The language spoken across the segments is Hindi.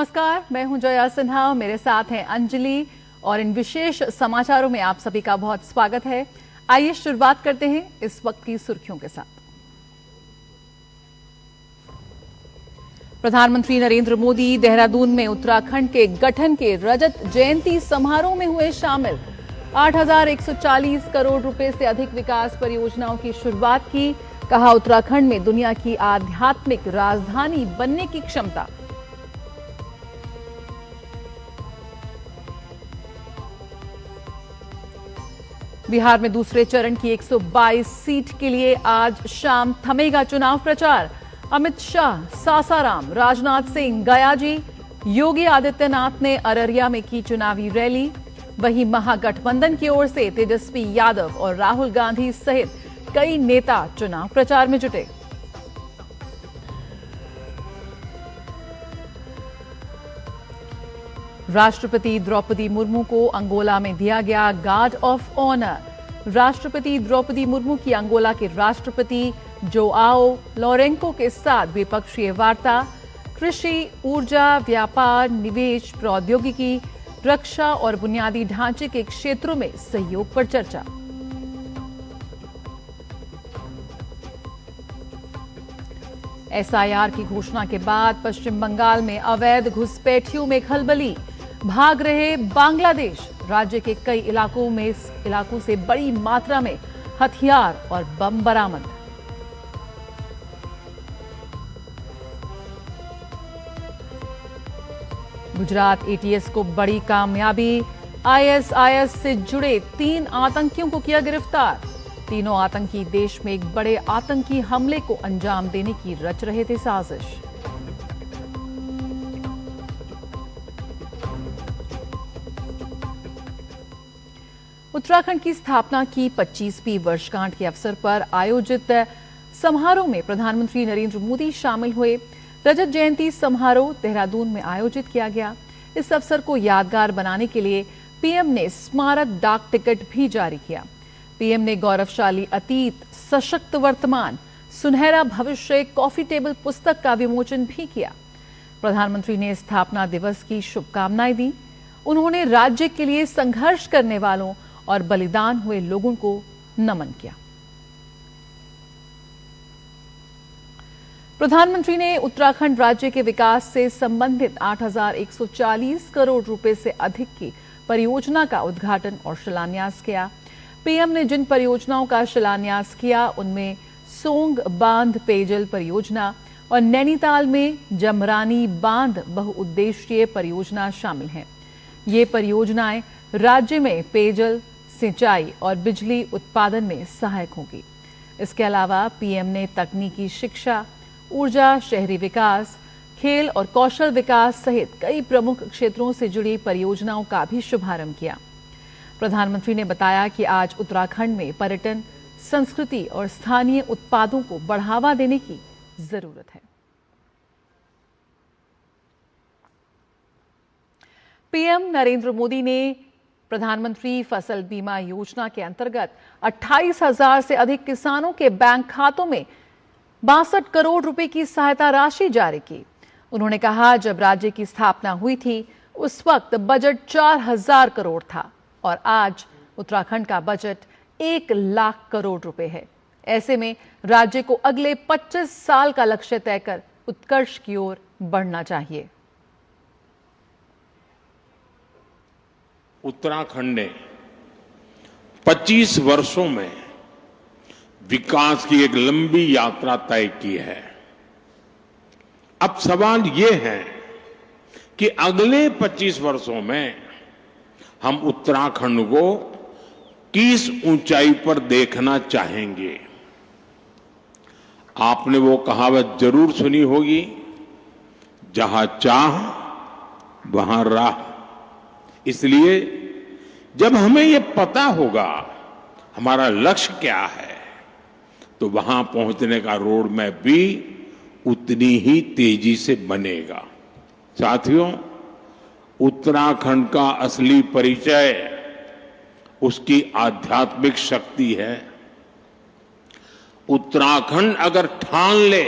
नमस्कार, मैं हूं जया सिन्हा, मेरे साथ हैं अंजलि और इन विशेष समाचारों में आप सभी का बहुत स्वागत है। आइए शुरुआत करते हैं इस वक्त की सुर्खियों के साथ। प्रधानमंत्री नरेंद्र मोदी देहरादून में उत्तराखंड के गठन के रजत जयंती समारोह में हुए शामिल। 8,140 करोड़ रुपए से अधिक विकास परियोजनाओं की शुरुआत की। कहा, उत्तराखंड में दुनिया की आध्यात्मिक राजधानी बनने की क्षमता। बिहार में दूसरे चरण की 122 सीट के लिए आज शाम थमेगा चुनाव प्रचार। अमित शाह सासाराम, राजनाथ सिंह गयाजी, योगी आदित्यनाथ ने अररिया में की चुनावी रैली। वहीं महागठबंधन की ओर से तेजस्वी यादव और राहुल गांधी सहित कई नेता चुनाव प्रचार में जुटे। राष्ट्रपति द्रौपदी मुर्मू को अंगोला में दिया गया गार्ड ऑफ ऑनर। राष्ट्रपति द्रौपदी मुर्मू की अंगोला के राष्ट्रपति जोआओ लोरेंको के साथ द्विपक्षीय वार्ता। कृषि, ऊर्जा, व्यापार, निवेश, प्रौद्योगिकी, रक्षा और बुनियादी ढांचे के क्षेत्रों में सहयोग पर चर्चा। एसआईआर की घोषणा के बाद पश्चिम बंगाल में अवैध घुसपैठियों में खलबली। भाग रहे बांग्लादेश। राज्य के कई इलाकों से बड़ी मात्रा में हथियार और बम बरामद। गुजरात एटीएस को बड़ी कामयाबी। आईएसआईएस से जुड़े 3 आतंकियों को किया गिरफ्तार। तीनों आतंकी देश में एक बड़े आतंकी हमले को अंजाम देने की रच रहे थे साजिश। उत्तराखंड की स्थापना की 25वीं वर्षगांठ के अवसर पर आयोजित समारोह में प्रधानमंत्री नरेंद्र मोदी शामिल हुए। रजत जयंती समारोह देहरादून में आयोजित किया गया। इस अवसर को यादगार बनाने के लिए पीएम ने स्मारक डाक टिकट भी जारी किया। पीएम ने गौरवशाली अतीत, सशक्त वर्तमान, सुनहरा भविष्य कॉफी टेबल पुस्तक का विमोचन भी किया। प्रधानमंत्री ने स्थापना दिवस की शुभकामनाएं दी। उन्होंने राज्य के लिए संघर्ष करने वालों और बलिदान हुए लोगों को नमन किया। प्रधानमंत्री ने उत्तराखंड राज्य के विकास से संबंधित 8,140 करोड़ रुपए से अधिक की परियोजना का उद्घाटन और शिलान्यास किया। पीएम ने जिन परियोजनाओं का शिलान्यास किया उनमें सोंग बांध पेयजल परियोजना और नैनीताल में जमरानी बांध बहुउद्देशीय परियोजना शामिल हैं। ये परियोजनाएं राज्य में पेयजल, सिंचाई और बिजली उत्पादन में सहायक होंगी। इसके अलावा पीएम ने तकनीकी शिक्षा, ऊर्जा, शहरी विकास, खेल और कौशल विकास सहित कई प्रमुख क्षेत्रों से जुड़ी परियोजनाओं का भी शुभारंभ किया। प्रधानमंत्री ने बताया कि आज उत्तराखंड में पर्यटन, संस्कृति और स्थानीय उत्पादों को बढ़ावा देने की जरूरत है। पीएम नरेंद्र मोदी ने प्रधानमंत्री फसल बीमा योजना के अंतर्गत 28,000 से अधिक किसानों के बैंक खातों में 62 करोड़ रुपए की सहायता राशि जारी की। उन्होंने कहा, जब राज्य की स्थापना हुई थी उस वक्त बजट 4,000 करोड़ था और आज उत्तराखंड का बजट 1 लाख करोड़ रुपए है। ऐसे में राज्य को अगले 25 साल का लक्ष्य तय कर उत्कर्ष की ओर बढ़ना चाहिए। उत्तराखंड ने 25 वर्षों में विकास की एक लंबी यात्रा तय की है। अब सवाल यह है कि अगले 25 वर्षों में हम उत्तराखंड को किस ऊंचाई पर देखना चाहेंगे। आपने वो कहावत जरूर सुनी होगी, जहां चाह वहां राह। इसलिए जब हमें यह पता होगा हमारा लक्ष्य क्या है, तो वहां पहुंचने का रोड मैप भी उतनी ही तेजी से बनेगा। साथियों, उत्तराखंड का असली परिचय उसकी आध्यात्मिक शक्ति है। उत्तराखंड अगर ठान ले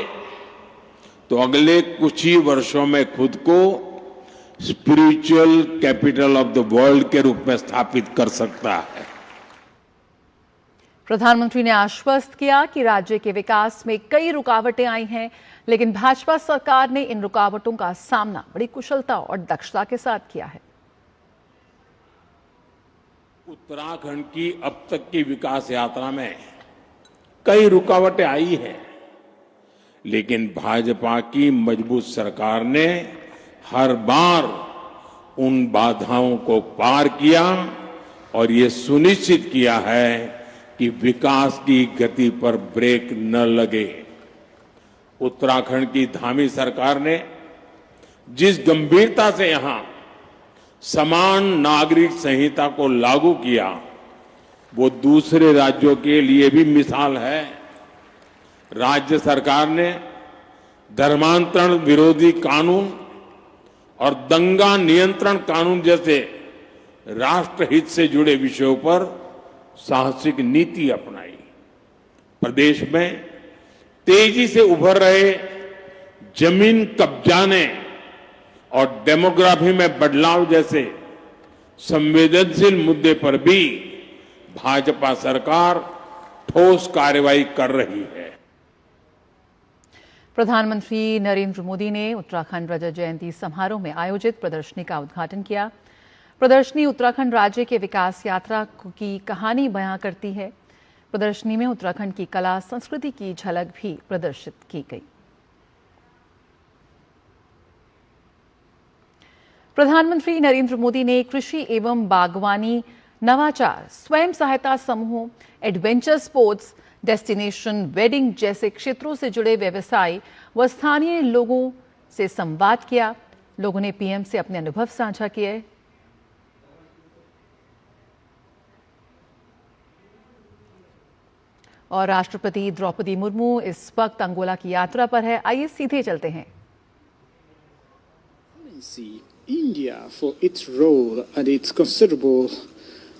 तो अगले कुछ ही वर्षों में खुद को spiritual capital of the world के रूप में स्थापित कर सकता है। प्रधानमंत्री ने आश्वस्त किया कि राज्य के विकास में कई रुकावटें आई हैं, लेकिन भाजपा सरकार ने इन रुकावटों का सामना बड़ी कुशलता और दक्षता के साथ किया है। उत्तराखंड की अब तक की विकास यात्रा में कई रुकावटें आई हैं, लेकिन भाजपा की मजबूत सरकार ने हर बार उन बाधाओं को पार किया और ये सुनिश्चित किया है कि विकास की गति पर ब्रेक न लगे। उत्तराखंड की धामी सरकार ने जिस गंभीरता से यहां समान नागरिक संहिता को लागू किया, वो दूसरे राज्यों के लिए भी मिसाल है। राज्य सरकार ने धर्मांतरण विरोधी कानून और दंगा नियंत्रण कानून जैसे राष्ट्रहित से जुड़े विषयों पर साहसिक नीति अपनाई। प्रदेश में तेजी से उभर रहे जमीन कब्जाने और डेमोग्राफी में बदलाव जैसे संवेदनशील मुद्दे पर भी भाजपा सरकार ठोस कार्रवाई कर रही है। प्रधानमंत्री नरेंद्र मोदी ने उत्तराखंड रजत जयंती समारोह में आयोजित प्रदर्शनी का उद्घाटन किया। प्रदर्शनी उत्तराखंड राज्य के विकास यात्रा की कहानी बयां करती है। प्रदर्शनी में उत्तराखंड की कला संस्कृति की झलक भी प्रदर्शित की गई। प्रधानमंत्री नरेंद्र मोदी ने कृषि एवं बागवानी, नवाचार, स्वयं सहायता समूहों, एडवेंचर स्पोर्ट्स, डेस्टिनेशन वेडिंग जैसे क्षेत्रों से जुड़े व्यवसायी व स्थानीय लोगों से संवाद किया। लोगों ने पीएम से अपने अनुभव साझा किए। और राष्ट्रपति द्रौपदी मुर्मू इस वक्त अंगोला की यात्रा पर है। आइए सीधे चलते हैं। India, for its role and its considerable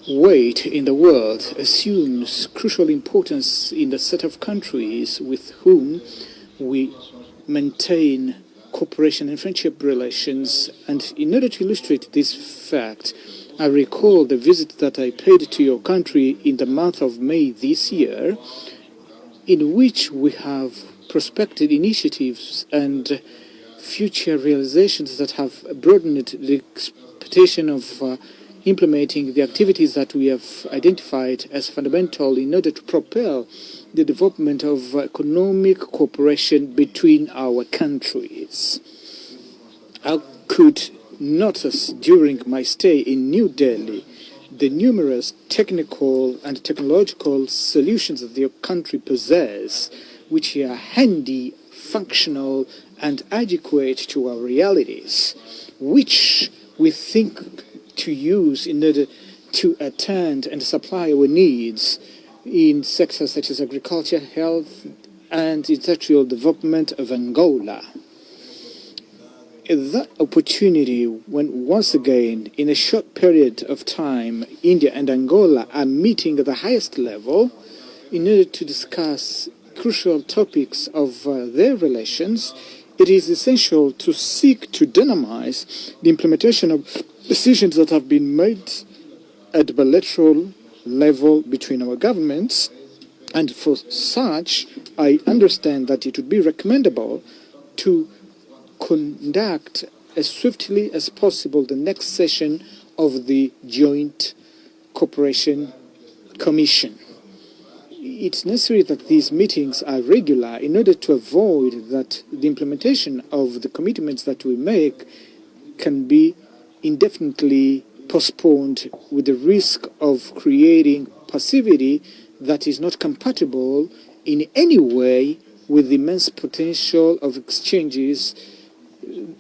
weight in the world, assumes crucial importance in the set of countries with whom we maintain cooperation and friendship relations. And in order to illustrate this fact, I recall the visit that I paid to your country in the month of May this year, in which we have prospected initiatives and future realizations that have broadened the expectation of implementing the activities that we have identified as fundamental in order to propel the development of economic cooperation between our countries. I could notice during my stay in New Delhi the numerous technical and technological solutions that your country possess, which are handy, functional, and adequate to our realities, which we think to use in order to attend and supply our needs in sectors such as agriculture, health, and industrial development of Angola. That opportunity, when once again, in a short period of time, India and Angola are meeting at the highest level in order to discuss crucial topics of their relations, it is essential to seek to dynamize the implementation of decisions that have been made at bilateral level between our governments. And for such, I understand that it would be recommendable to conduct as swiftly as possible the next session of the Joint Cooperation Commission. It's necessary that these meetings are regular in order to avoid that the implementation of the commitments that we make can be indefinitely postponed with the risk of creating passivity that is not compatible in any way with the immense potential of exchanges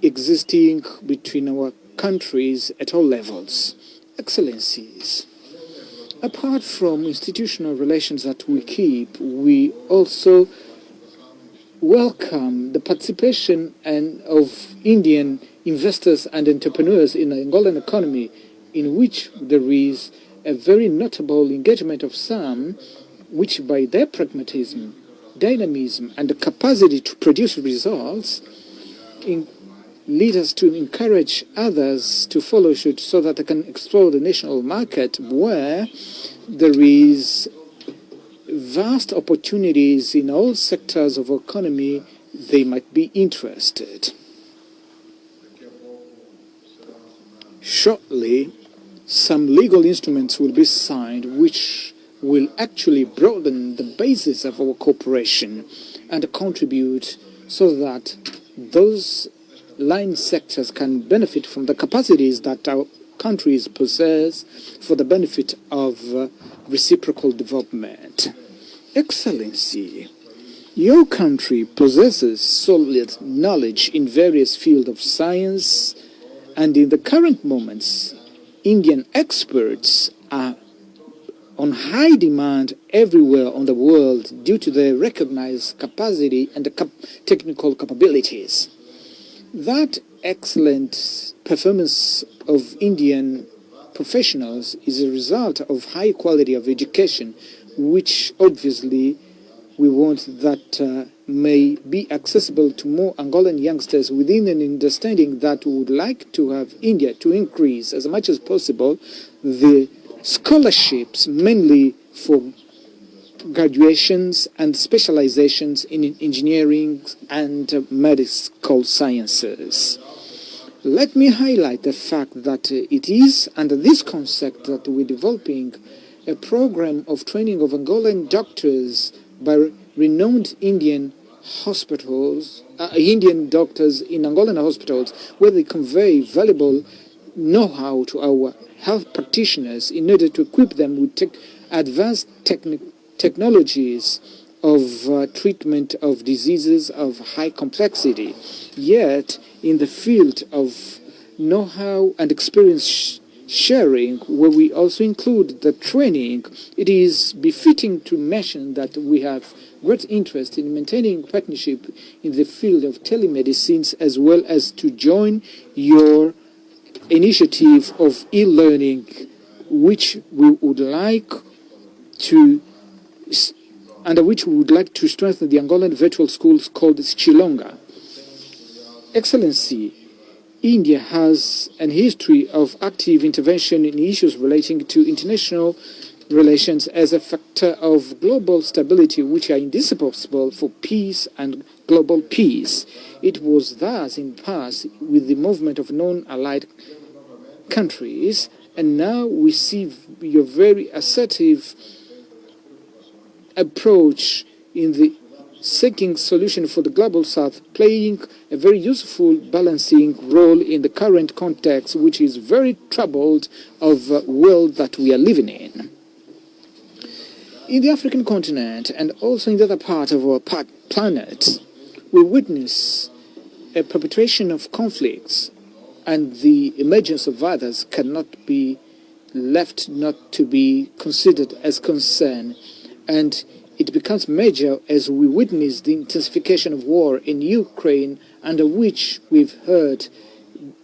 existing between our countries at all levels. Excellencies, apart from institutional relations that we keep, we also welcome the participation of Indian investors and entrepreneurs in the Angolan economy, in which there is a very notable engagement of some, which by their pragmatism, dynamism, and the capacity to produce results lead us to encourage others to follow suit so that they can explore the national market where there is vast opportunities in all sectors of economy they might be interested. Shortly, some legal instruments will be signed which will actually broaden the basis of our cooperation and contribute so that those line sectors can benefit from the capacities that our countries possess for the benefit of reciprocal development. Excellency, your country possesses solid knowledge in various fields of science, and in the current moments, Indian experts are on high demand everywhere on the world due to their recognized capacity and technical capabilities. That excellent performance of Indian professionals is a result of high quality of education, which obviously we want that may be accessible to more Angolan youngsters within an understanding that we would like to have India to increase as much as possible the scholarships, mainly for graduations and specializations in engineering and medical sciences. Let me highlight the fact that it is under this concept that we're developing a program of training of Angolan doctors by renowned Indian hospitals, Indian doctors in Angolan hospitals, where they convey valuable know-how to our health practitioners in order to equip them with advanced technologies of treatment of diseases of high complexity. Yet, in the field of know-how and experience sharing, where we also include the training, it is befitting to mention that we have great interest in maintaining partnership in the field of telemedicine, as well as to join your initiative of e-learning, which we would like to under which we would like to strengthen the Angolan virtual schools called Chilonga. Excellency, India has an history of active intervention in issues relating to international relations as a factor of global stability, which are indispensable for peace and global peace. It was thus in the past with the movement of non-allied countries, and now we see your very assertive approach in the seeking solution for the global south, playing a very useful balancing role in the current context, which is very troubled of world that we are living in. In the African continent and also in the other part of our planet, we witness a perpetration of conflicts, and the emergence of others cannot be left not to be considered as concern. And it becomes major as we witness the intensification of war in Ukraine, under which we've heard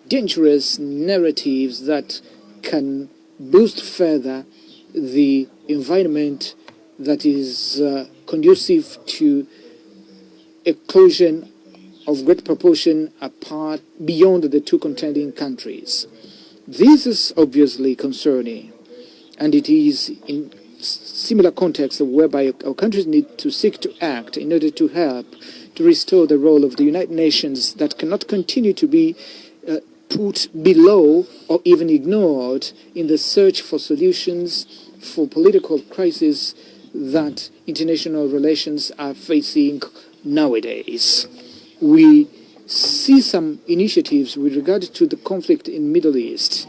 dangerous narratives that can boost further the environment that is conducive to a cohesion of great proportion apart beyond the two contending countries. This is obviously concerning, and it is in similar context whereby our countries need to seek to act in order to help to restore the role of the United Nations that cannot continue to be put below or even ignored in the search for solutions for political crises that international relations are facing nowadays. We see some initiatives with regard to the conflict in the Middle East.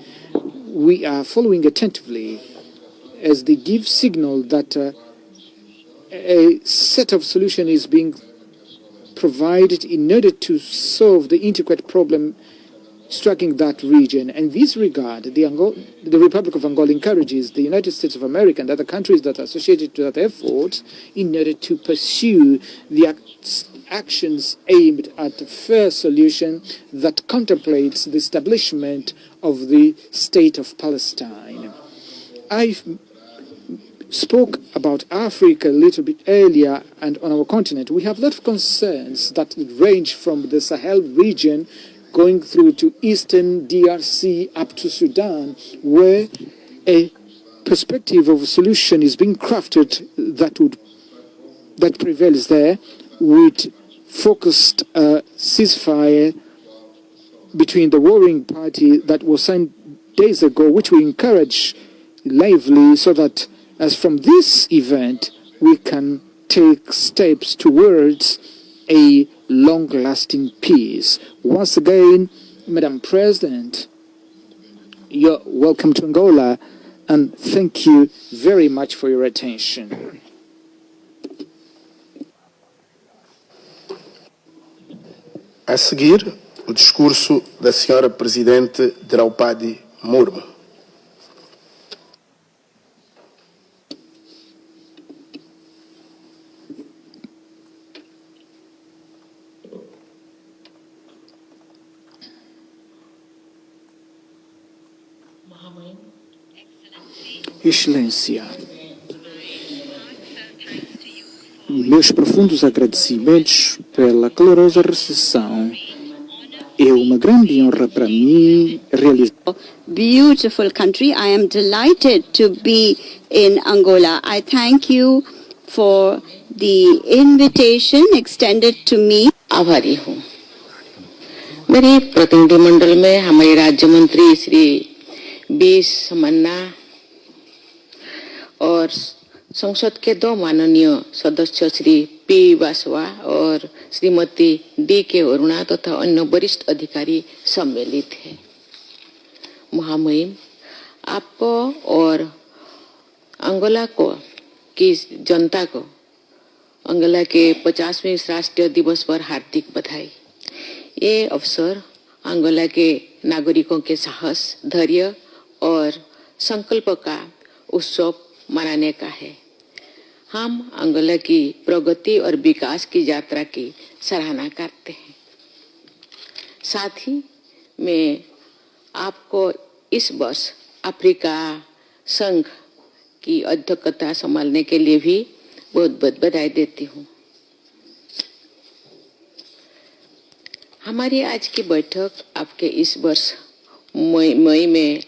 We are following attentively as they give signal that a set of solution is being provided in order to solve the intricate problem striking that region. And in this regard, the Republic of Angola encourages the United States of America and other countries that are associated to that effort in order to pursue the actions aimed at a fair solution that contemplates the establishment of the State of Palestine. I spoke about Africa a little bit earlier, and on our continent we have a lot of concerns that range from the Sahel region going through to eastern DRC up to Sudan, where a perspective of a solution is being crafted that prevails there, with focused ceasefire between the warring party that was signed days ago, which we encourage lively, so that as from this event we can take steps towards a long-lasting peace. Once again, Madam President, you're welcome to Angola, and thank you very much for your attention. A seguir, o discurso da Senhora Presidente Draupadi Murmu. Excelência, meus profundos agradecimentos pela calorosa recepção. É uma grande honra para mim realizar. Beautiful country. I am delighted to be in Angola. I thank you for the invitation extended to me. आभारी हूँ। मेरे प्रतिनिधिमंडल में हमारे राज्य मंत्री श्री बी समन्ना और संसद के दो माननीय सदस्य श्री पी वासवा और श्रीमती डी के अरुणा तथा अन्य वरिष्ठ अधिकारी सम्मिलित हैं। महामहिम, आपको और अंगोला को की जनता को अंगोला के 50वें राष्ट्रीय दिवस पर हार्दिक बधाई। ये अवसर अंगोला के नागरिकों के साहस, धैर्य और संकल्प का उत्सव मनाने का है। हम अंगोला की प्रगति और विकास की यात्रा की सराहना करते हैं। साथ ही मैं आपको इस वर्ष अफ्रीका संघ की अध्यक्षता संभालने के लिए भी बहुत बहुत बधाई देती हूँ। हमारी आज की बैठक आपके इस वर्ष मई में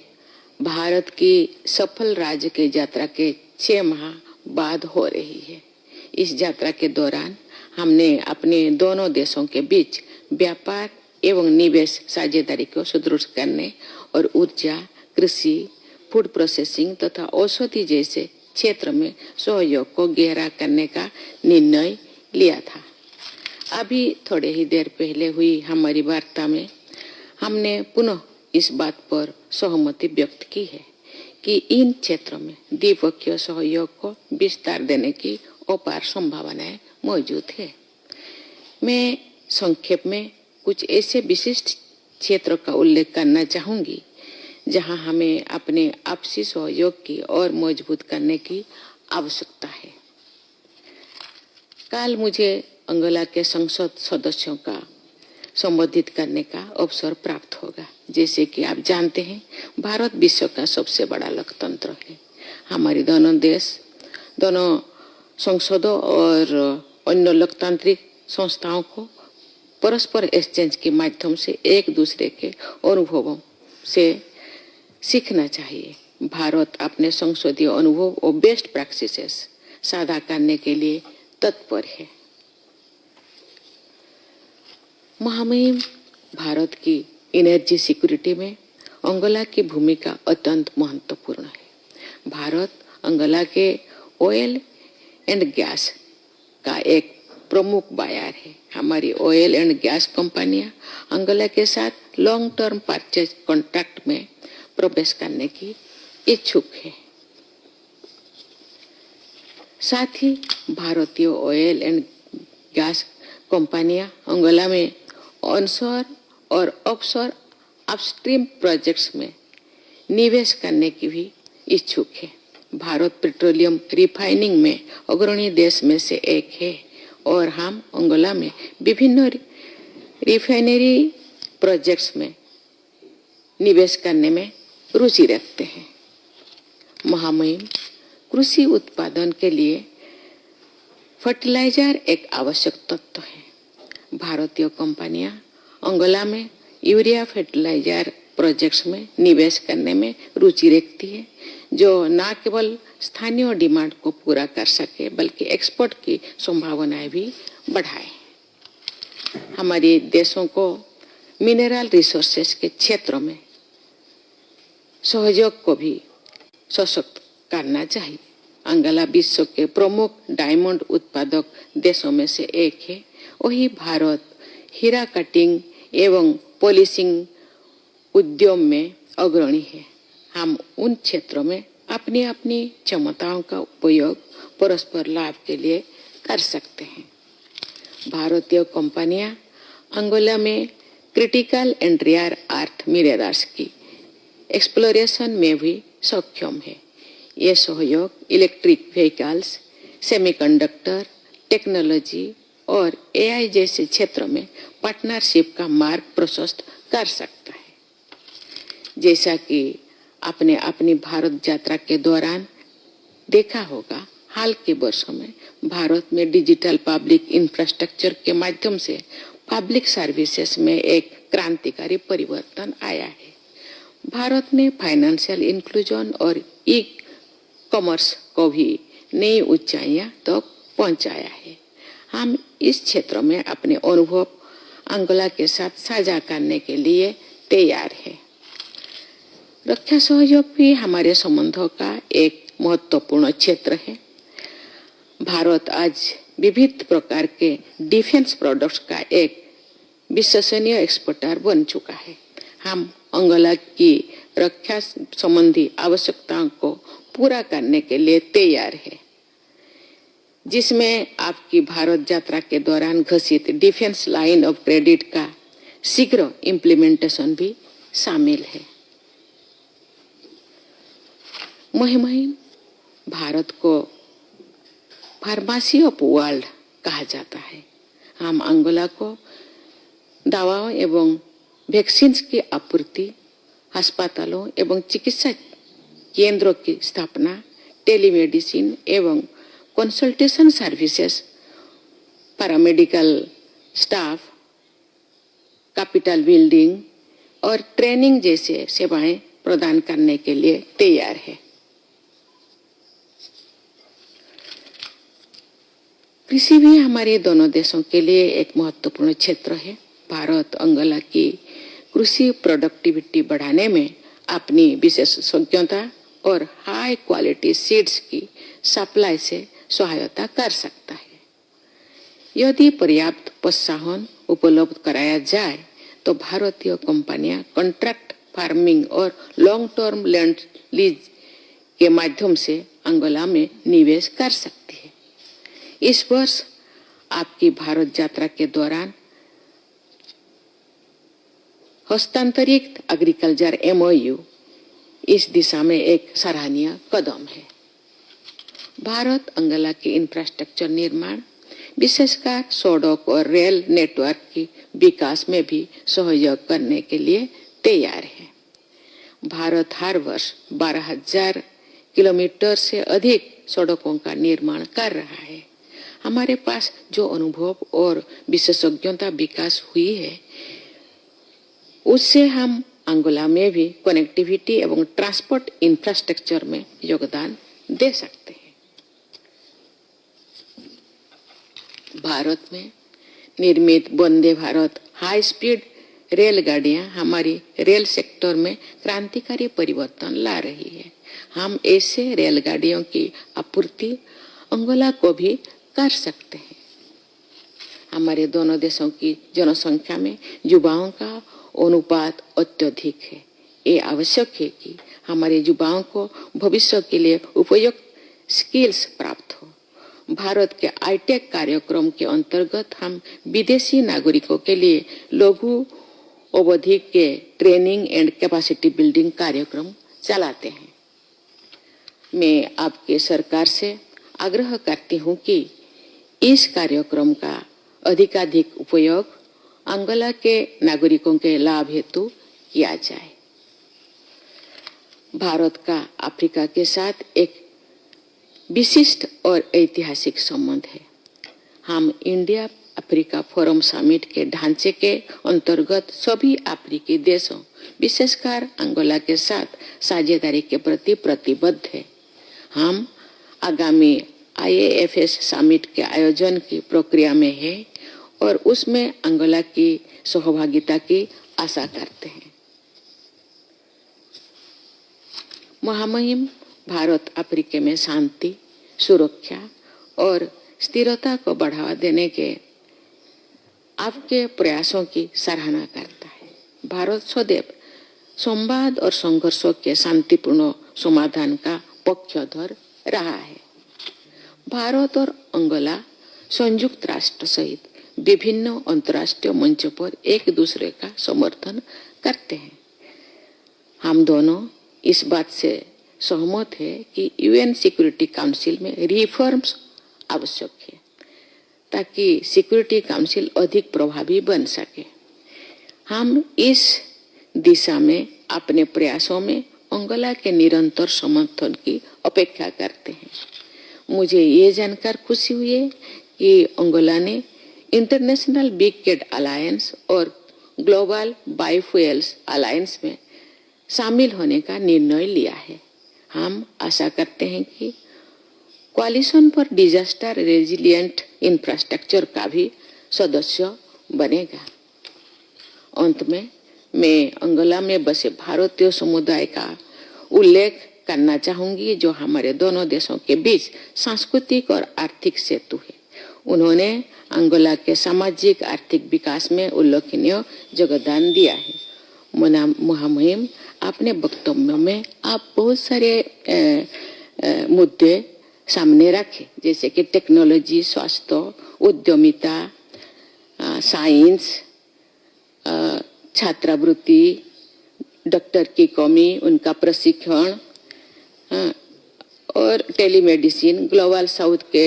भारत की सफल राज्य की यात्रा के 6 माह बाद हो रही है। इस यात्रा के दौरान हमने अपने दोनों देशों के बीच व्यापार एवं निवेश साझेदारी को सुदृढ़ करने और ऊर्जा, कृषि, फूड प्रोसेसिंग तथा औषधि जैसे क्षेत्र में सहयोग को गहरा करने का निर्णय लिया था। अभी थोड़े ही देर पहले हुई हमारी वार्ता में हमने पुनः इस बात पर सहमति व्यक्त की है कि इन क्षेत्रों में द्विपक्षीय सहयोग को विस्तार देने की अपार संभावनाएं मौजूद है। मैं संक्षेप में कुछ ऐसे विशिष्ट क्षेत्रों का उल्लेख करना चाहूंगी जहां हमें अपने आपसी सहयोग की और मजबूत करने की आवश्यकता है। कल मुझे अंगोला के संसद सदस्यों का संबोधित करने का अवसर प्राप्त होगा। जैसे कि आप जानते हैं, भारत विश्व का सबसे बड़ा लोकतंत्र है। हमारी दोनों देश, दोनों संसदों और अन्य लोकतांत्रिक संस्थाओं को परस्पर एक्सचेंज के माध्यम से एक दूसरे के अनुभवों से सीखना चाहिए। भारत अपने संसदीय अनुभव और बेस्ट प्रैक्टिसेस साझा करने के लिए तत्पर है। महामहिम, भारत की एनर्जी सिक्योरिटी में अंगोला की भूमिका अत्यंत महत्वपूर्ण है। भारत अंगोला के ऑयल एंड गैस का एक प्रमुख बायर है। हमारी ऑयल एंड गैस कंपनियां अंगोला के साथ लॉन्ग टर्म परचेज कॉन्ट्रैक्ट में प्रवेश करने की इच्छुक है। साथ ही भारतीय ऑयल एंड गैस कंपनियां अंगोला में ऑनशोर और ऑफशोर अपस्ट्रीम प्रोजेक्ट्स में निवेश करने की भी इच्छुक है। भारत पेट्रोलियम रिफाइनिंग में अग्रणी देश में से एक है और हम अंगोला में विभिन्न रिफाइनरी प्रोजेक्ट्स में निवेश करने में रुचि रखते हैं। महामहिम, कृषि उत्पादन के लिए फर्टिलाइजर एक आवश्यक तत्व है। भारतीय कंपनियां अंगोला में यूरिया फर्टिलाइजर प्रोजेक्ट्स में निवेश करने में रुचि रखती है, जो न केवल स्थानीय डिमांड को पूरा कर सके बल्कि एक्सपोर्ट की संभावनाएं भी बढ़ाए। हमारे देशों को मिनरल रिसोर्सेज के क्षेत्रों में सहयोग को भी सशक्त करना चाहिए। अंगोला विश्व के प्रमुख डायमंड उत्पादक देशों में से एक है। वही भारत हीरा कटिंग एवं पॉलिशिंग उद्यम में अग्रणी है। हम उन क्षेत्रों में अपनी अपनी क्षमताओं का उपयोग परस्पर लाभ के लिए कर सकते हैं। भारतीय कंपनियां अंगोला में critical and rare earth minerals की एक्सप्लोरेशन में भी सक्षम है। ये सहयोग इलेक्ट्रिक व्हीकल्स, सेमीकंडक्टर टेक्नोलॉजी और एआई जैसे क्षेत्रों में पार्टनरशिप का मार्ग प्रशस्त कर सकता है। जैसा कि आपने अपनी भारत यात्रा के दौरान देखा होगा, हाल के वर्षों में भारत में डिजिटल पब्लिक इंफ्रास्ट्रक्चर के माध्यम से पब्लिक सर्विसेज में एक क्रांतिकारी परिवर्तन आया है। भारत ने फाइनेंशियल इंक्लूजन और ई कॉमर्स को भी नई ऊंचाइयां तक पहुंचाया है। हम इस क्षेत्र में अपने अनुभव अंगोला के साथ साझा करने के लिए तैयार है। रक्षा सहयोग भी हमारे संबंधों का एक महत्वपूर्ण क्षेत्र है। भारत आज विविध प्रकार के डिफेंस प्रोडक्ट्स का एक विश्वसनीय एक्सपोर्टर बन चुका है। हम अंगोला की रक्षा संबंधी आवश्यकताओं को पूरा करने के लिए तैयार है, जिसमें आपकी भारत यात्रा के दौरान घोषित डिफेंस लाइन ऑफ क्रेडिट का शीघ्र इम्प्लीमेंटेशन भी शामिल है। मुहिम भारत को फार्मेसी ऑफ वर्ल्ड कहा जाता है। हम अंगोला को दवाओं एवं वैक्सीन की आपूर्ति, अस्पतालों एवं चिकित्सा केंद्रों की स्थापना, टेलीमेडिसिन एवं consultation services, paramedical staff, capital building और ट्रेनिंग जैसे सेवाएं प्रदान करने के लिए तैयार है। कृषि भी हमारे दोनों देशों के लिए एक महत्वपूर्ण क्षेत्र है। भारत अंगोला की कृषि प्रोडक्टिविटी बढ़ाने में अपनी विशेषज्ञता और हाई क्वालिटी सीड्स की सप्लाई से सहायता कर सकता है। यदि पर्याप्त प्रोत्साहन उपलब्ध कराया जाए तो भारतीय कंपनियां कॉन्ट्रैक्ट फार्मिंग और लॉन्ग टर्म लैंड लीज के माध्यम से अंगोला में निवेश कर सकती है। इस वर्ष आपकी भारत यात्रा के दौरान हस्तांतरित एग्रीकल्चर एमओयू इस दिशा में एक सराहनीय कदम है। भारत अंगोला के इंफ्रास्ट्रक्चर निर्माण, विशेषकर सड़क और रेल नेटवर्क की विकास में भी सहयोग करने के लिए तैयार है। भारत हर वर्ष 12,000 किलोमीटर से अधिक सड़कों का निर्माण कर रहा है। हमारे पास जो अनुभव और विशेषज्ञता विकास हुई है, उससे हम अंगोला में भी कनेक्टिविटी एवं ट्रांसपोर्ट इंफ्रास्ट्रक्चर में योगदान दे सकते हैं। भारत में निर्मित वंदे भारत हाई स्पीड रेलगाड़ियां हमारी रेल सेक्टर में क्रांतिकारी परिवर्तन ला रही है। हम ऐसे रेलगाड़ियों की आपूर्ति अंगोला को भी कर सकते हैं। हमारे दोनों देशों की जनसंख्या में युवाओं का अनुपात अत्यधिक है। ये आवश्यक है कि हमारे युवाओं को भविष्य के लिए उपयुक्त स्किल्स प्राप्त हो। भारत के आईटेक कार्यक्रम के अंतर्गत हम विदेशी नागरिकों के लिए लघु अवधि के ट्रेनिंग एंड कैपेसिटी बिल्डिंग कार्यक्रम चलाते हैं। मैं आपके सरकार से आग्रह करती हूं कि इस कार्यक्रम का अधिकाधिक उपयोग अंगोला के नागरिकों के लाभ हेतु किया जाए। भारत का अफ्रीका के साथ एक विशिष्ट और ऐतिहासिक संबंध है। हम इंडिया अफ्रीका फोरम समिट के ढांचे के अंतर्गत सभी अफ्रीकी देशों विशेषकर अंगोला के साथ साझेदारी के प्रति प्रतिबद्ध है। हम आगामी IAFS समिट के आयोजन की प्रक्रिया में है और उसमें अंगोला की सहभागिता की आशा करते हैं। महामहिम भारत अफ्रीका में शांति, सुरक्षा और स्थिरता को बढ़ावा देने के आपके प्रयासों की सराहना करता है। भारत सदैव संवाद और संघर्षों के शांतिपूर्ण समाधान का पक्षधर रहा है। भारत और अंगोला संयुक्त राष्ट्र सहित विभिन्न अंतर्राष्ट्रीय मंचों पर एक दूसरे का समर्थन करते हैं। हम दोनों इस बात से सहमत है कि UN सिक्योरिटी काउंसिल में रिफॉर्म्स आवश्यक है ताकि सिक्योरिटी काउंसिल अधिक प्रभावी बन सके। हम इस दिशा में अपने प्रयासों में अंगोला के निरंतर समर्थन की अपेक्षा करते हैं। मुझे ये जानकर खुशी हुई है कि अंगोला ने इंटरनेशनल बिग कैट अलायंस और ग्लोबल बायोफ्यूल्स अलायंस में शामिल होने का निर्णय लिया है। हम आशा करते हैं कि कोalition फॉर डिजास्टर रेजिलिएंट इंफ्रास्ट्रक्चर का भी सदस्य बनेगा। अंत में मैं अंगोला में बसे भारतीय समुदाय का उल्लेख करना चाहूंगी, जो हमारे दोनों देशों के बीच सांस्कृतिक और आर्थिक सेतु है। उन्होंने अंगोला के सामाजिक आर्थिक विकास में उल्लेखनीय योगदान दिया है। महामहिम, अपने वक्तव्य में आप बहुत सारे मुद्दे सामने रखे, जैसे कि टेक्नोलॉजी, स्वास्थ्य, उद्यमिता, साइंस, छात्रवृत्ति, डॉक्टर की कमी, उनका प्रशिक्षण और टेलीमेडिसिन, ग्लोबल साउथ के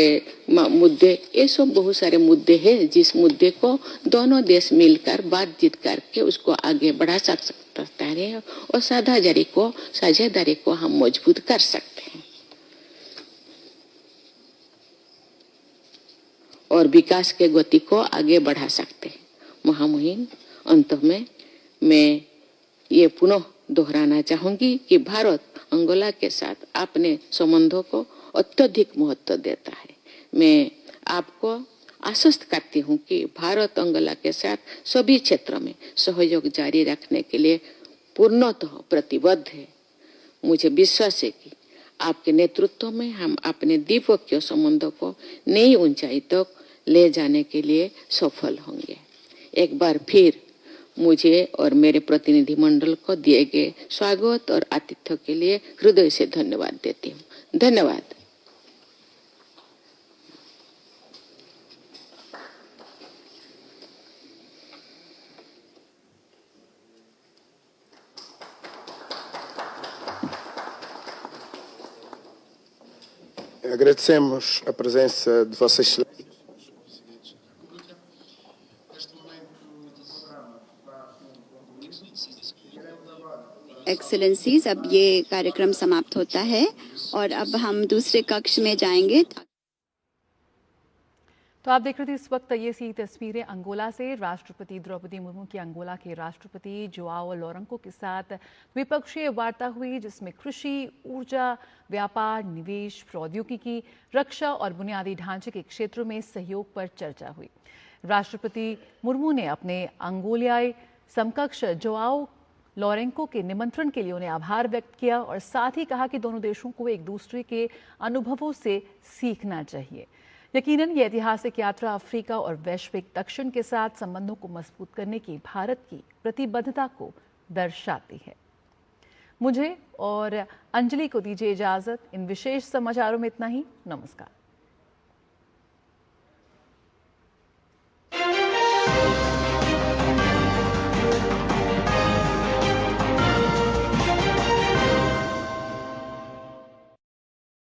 मुद्दे, ये सब बहुत सारे मुद्दे हैं जिस मुद्दे को दोनों देश मिलकर बातचीत करके उसको आगे बढ़ा सकता है और साझेदारी को हम मजबूत कर सकते हैं और विकास के गति को आगे बढ़ा सकते हैं। महामहिम, अंत में मैं ये पुनः दोहराना चाहूंगी कि भारत अंगोला के साथ अपने संबंधों को अत्यधिक महत्व देता है। मैं आपको आश्वस्त करती हूँ कि भारत अंगोला के साथ सभी क्षेत्रों में सहयोग जारी रखने के लिए पूर्णतः प्रतिबद्ध है। मुझे विश्वास है कि आपके नेतृत्व में हम अपने द्विपक्षीय संबंधों को नई ऊंचाई तक ले जाने के लिए सफल होंगे। एक बार फिर मुझे और मेरे प्रतिनिधि मंडल को दिए गए स्वागत और आतिथ्य के लिए हृदय से धन्यवाद देती हूँ। धन्यवाद। Agradecemos a presença de Vossa Excelência. Excellencies, अब ये कार्यक्रम समाप्त होता है और अब हम दूसरे कक्ष में जाएंगे। तो आप देख रहे थे इस वक्त ये सी तस्वीरें अंगोला से। राष्ट्रपति द्रौपदी मुर्मू की अंगोला के राष्ट्रपति जोआओ लोरेंको के साथ द्विपक्षीय वार्ता हुई, जिसमें कृषि, ऊर्जा, व्यापार, निवेश, प्रौद्योगिकी, रक्षा और बुनियादी ढांचे के क्षेत्रों में सहयोग पर चर्चा हुई। राष्ट्रपति मुर्मू ने अपने अंगोलियाई समकक्ष जोआओ लोरेंको के निमंत्रण के लिए उन्हें आभार व्यक्त किया और साथ ही कहा कि दोनों देशों को एक दूसरे के अनुभवों से सीखना चाहिए। यकीनन ये ऐतिहासिक यात्रा अफ्रीका और वैश्विक दक्षिण के साथ संबंधों को मजबूत करने की भारत की प्रतिबद्धता को दर्शाती है। मुझे और अंजलि को दीजिए इजाजत। इन विशेष समाचारों में इतना ही। नमस्कार।